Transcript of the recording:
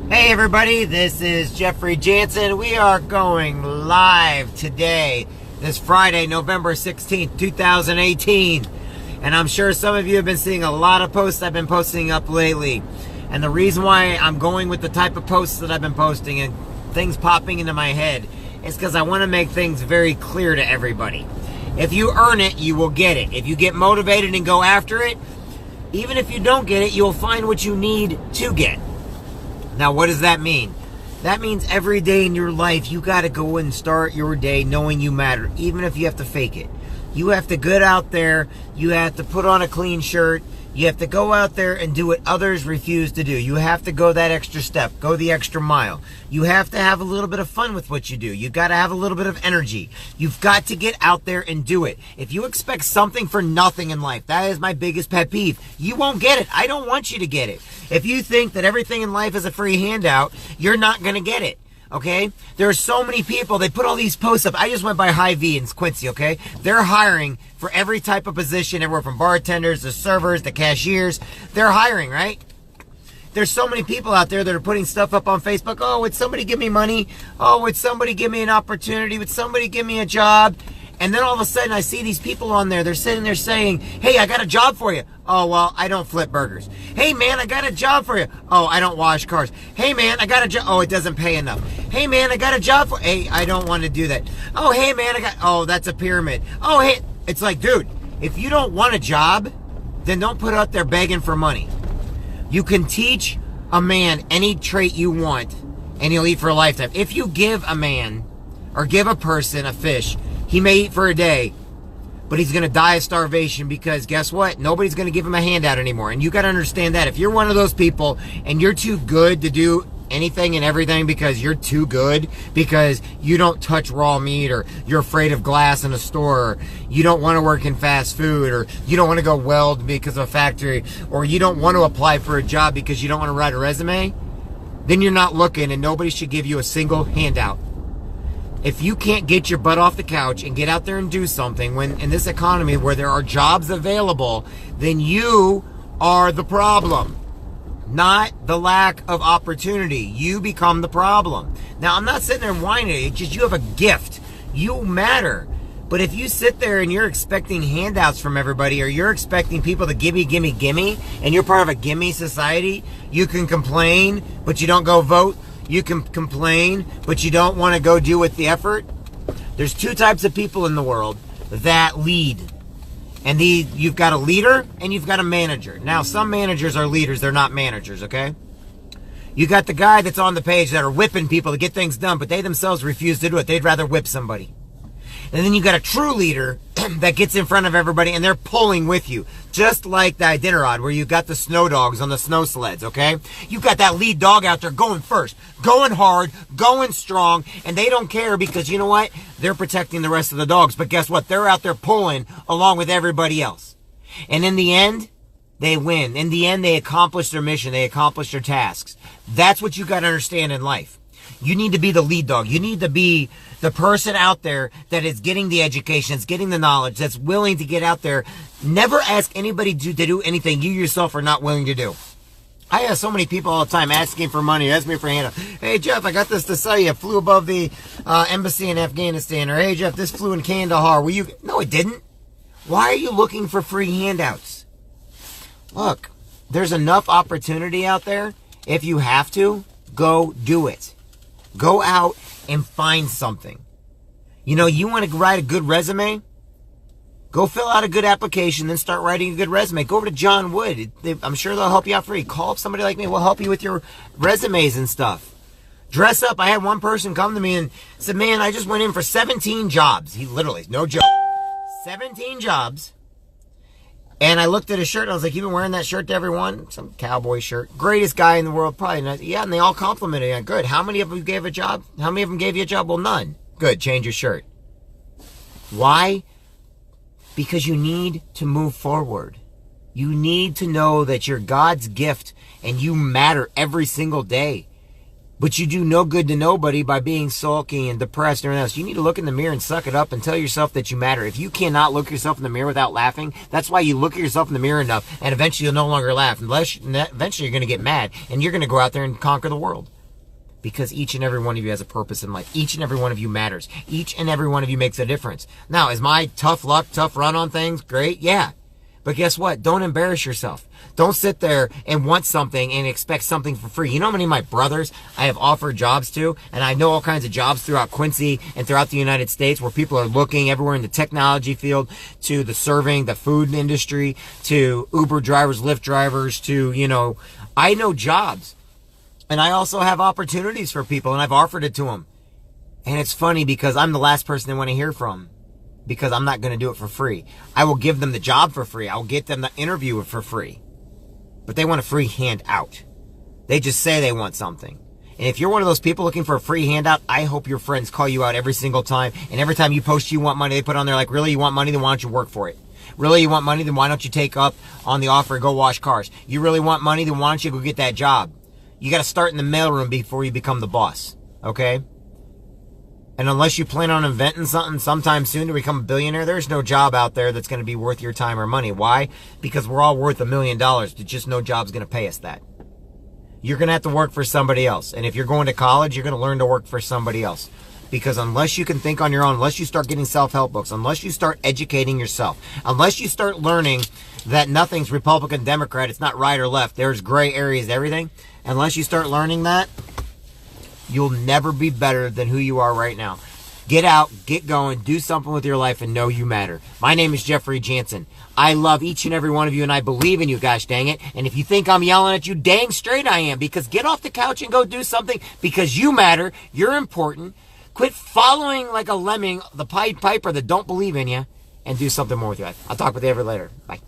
Hey everybody, this is Jeffrey Jansen. We are going live today, this Friday, November 16th, 2018. And I'm sure some of you have been seeing a lot of posts I've been posting up lately. And the reason why I'm going with the type of posts that I've been posting and things popping into my head is because I want to make things very clear to everybody. If you earn it, you will get it. If you get motivated and go after it, even if you don't get it, you'll find what you need to get. Now, what does that mean? That means every day in your life, you got to go and start your day knowing you matter, even if you have to fake it. You have to get out there. You have to put on a clean shirt. You have to go out there and do what others refuse to do. You have to go that extra step, go the extra mile. You have to have a little bit of fun with what you do. You've got to have a little bit of energy. You've got to get out there and do it. If you expect something for nothing in life, that is my biggest pet peeve. You won't get it. I don't want you to get it. If you think that everything in life is a free handout, you're not going to get it. Okay? There are so many people, they put all these posts up. I just went by Hy-Vee in Quincy, okay? They're hiring for every type of position, everywhere from bartenders to servers to cashiers. They're hiring, right? There's so many people out there that are putting stuff up on Facebook. Oh, would somebody give me money? Oh, would somebody give me an opportunity? Would somebody give me a job? And then all of a sudden I see these people on there. They're sitting there saying, hey, I got a job for you. Oh, well, I don't flip burgers. Hey, man, I got a job for you. Oh, I don't wash cars. Hey, man, I got a job. Oh, it doesn't pay enough. Hey, man, I got a job for... Hey, I don't want to do that. Oh, hey, man, Oh, that's a pyramid. Oh, hey... It's like, dude, if you don't want a job, then don't put out there begging for money. You can teach a man any trait you want, and he'll eat for a lifetime. If you give a man or give a person a fish, he may eat for a day, but he's going to die of starvation because guess what? Nobody's going to give him a handout anymore. And you got to understand that. If you're one of those people and you're too good to do anything and everything because you're too good, because you don't touch raw meat, or you're afraid of glass in a store, or you don't want to work in fast food, or you don't want to go weld because of a factory, or you don't want to apply for a job because you don't want to write a resume, then you're not looking and nobody should give you a single handout. If you can't get your butt off the couch and get out there and do something when in this economy where there are jobs available, then you are the problem, not the lack of opportunity. You become the problem. Now, I'm not sitting there whining. It's just you have a gift. You matter. But if you sit there and you're expecting handouts from everybody, or you're expecting people to gimme, and you're part of a gimme society, you can complain, but you don't go vote. You can complain, but you don't want to go do with the effort. There's two types of people in the world that lead. And you've got a leader and you've got a manager. Now, some managers are leaders. They're not managers, okay? You got the guy that's on the page that are whipping people to get things done, but they themselves refuse to do it. They'd rather whip somebody. And then you got a true leader that gets in front of everybody and they're pulling with you. Just like the Iditarod where you got the snow dogs on the snow sleds, okay? You got that lead dog out there going first, going hard, going strong, and they don't care because you know what? They're protecting the rest of the dogs. But guess what? They're out there pulling along with everybody else. And in the end, they win. In the end, they accomplish their mission. They accomplish their tasks. That's what you got to understand in life. You need to be the lead dog. You need to be the person out there that is getting the education, that's getting the knowledge, that's willing to get out there. Never ask anybody to do anything you yourself are not willing to do. I have so many people all the time asking for money, asking me for a handout. Hey, Jeff, I got this to sell you. It flew above the embassy in Afghanistan. Or, hey, Jeff, this flew in Kandahar. Were you? No, it didn't. Why are you looking for free handouts? Look, there's enough opportunity out there. If you have to, go do it. Go out and find something. You know, you want to write a good resume? Go fill out a good application, then start writing a good resume. Go over to John Wood. I'm sure they'll help you out free. Call up somebody like me. We'll help you with your resumes and stuff. Dress up. I had one person come to me and said, man, I just went in for 17 jobs. He literally, no joke, 17 jobs. And I looked at his shirt and I was like, you've been wearing that shirt to everyone? Some cowboy shirt. Greatest guy in the world, probably not. Yeah, and they all complimented him. Good. How many of them gave a job? How many of them gave you a job? Well, none. Good. Change your shirt. Why? Because you need to move forward. You need to know that you're God's gift and you matter every single day. But you do no good to nobody by being sulky and depressed and everything else. You need to look in the mirror and suck it up and tell yourself that you matter. If you cannot look yourself in the mirror without laughing, that's why you look at yourself in the mirror enough, and eventually you'll no longer laugh. Eventually you're going to get mad, and you're going to go out there and conquer the world. Because each and every one of you has a purpose in life. Each and every one of you matters. Each and every one of you makes a difference. Now, is my tough luck, tough run on things great? Yeah. But guess what? Don't embarrass yourself. Don't sit there and want something and expect something for free. You know how many of my brothers I have offered jobs to? And I know all kinds of jobs throughout Quincy and throughout the United States where people are looking everywhere in the technology field, to the serving, the food industry, to Uber drivers, Lyft drivers, to, I know jobs. And I also have opportunities for people, and I've offered it to them. And it's funny because I'm the last person they want to hear from. Because I'm not going to do it for free. I will give them the job for free. I'll get them the interview for free. But they want a free handout. They just say they want something. And if you're one of those people looking for a free handout, I hope your friends call you out every single time. And every time you post you want money, they put on there like, really, you want money? Then why don't you work for it? Really, you want money? Then why don't you take up on the offer and go wash cars? You really want money? Then why don't you go get that job? You got to start in the mailroom before you become the boss. Okay? And unless you plan on inventing something sometime soon to become a billionaire, there's no job out there that's going to be worth your time or money. Why? Because we're all worth $1 million. Just no job's going to pay us that. You're going to have to work for somebody else. And if you're going to college, you're going to learn to work for somebody else. Because unless you can think on your own, unless you start getting self-help books, unless you start educating yourself, unless you start learning that nothing's Republican, Democrat, it's not right or left, there's gray areas, everything. Unless you start learning that, you'll never be better than who you are right now. Get out, get going, do something with your life, and know you matter. My name is Jeffrey Jansen. I love each and every one of you, and I believe in you, gosh dang it. And if you think I'm yelling at you, dang straight I am. Because get off the couch and go do something, because you matter, you're important. Quit following like a lemming the Pied Piper that don't believe in you, and do something more with your life. I'll talk with you ever later. Bye.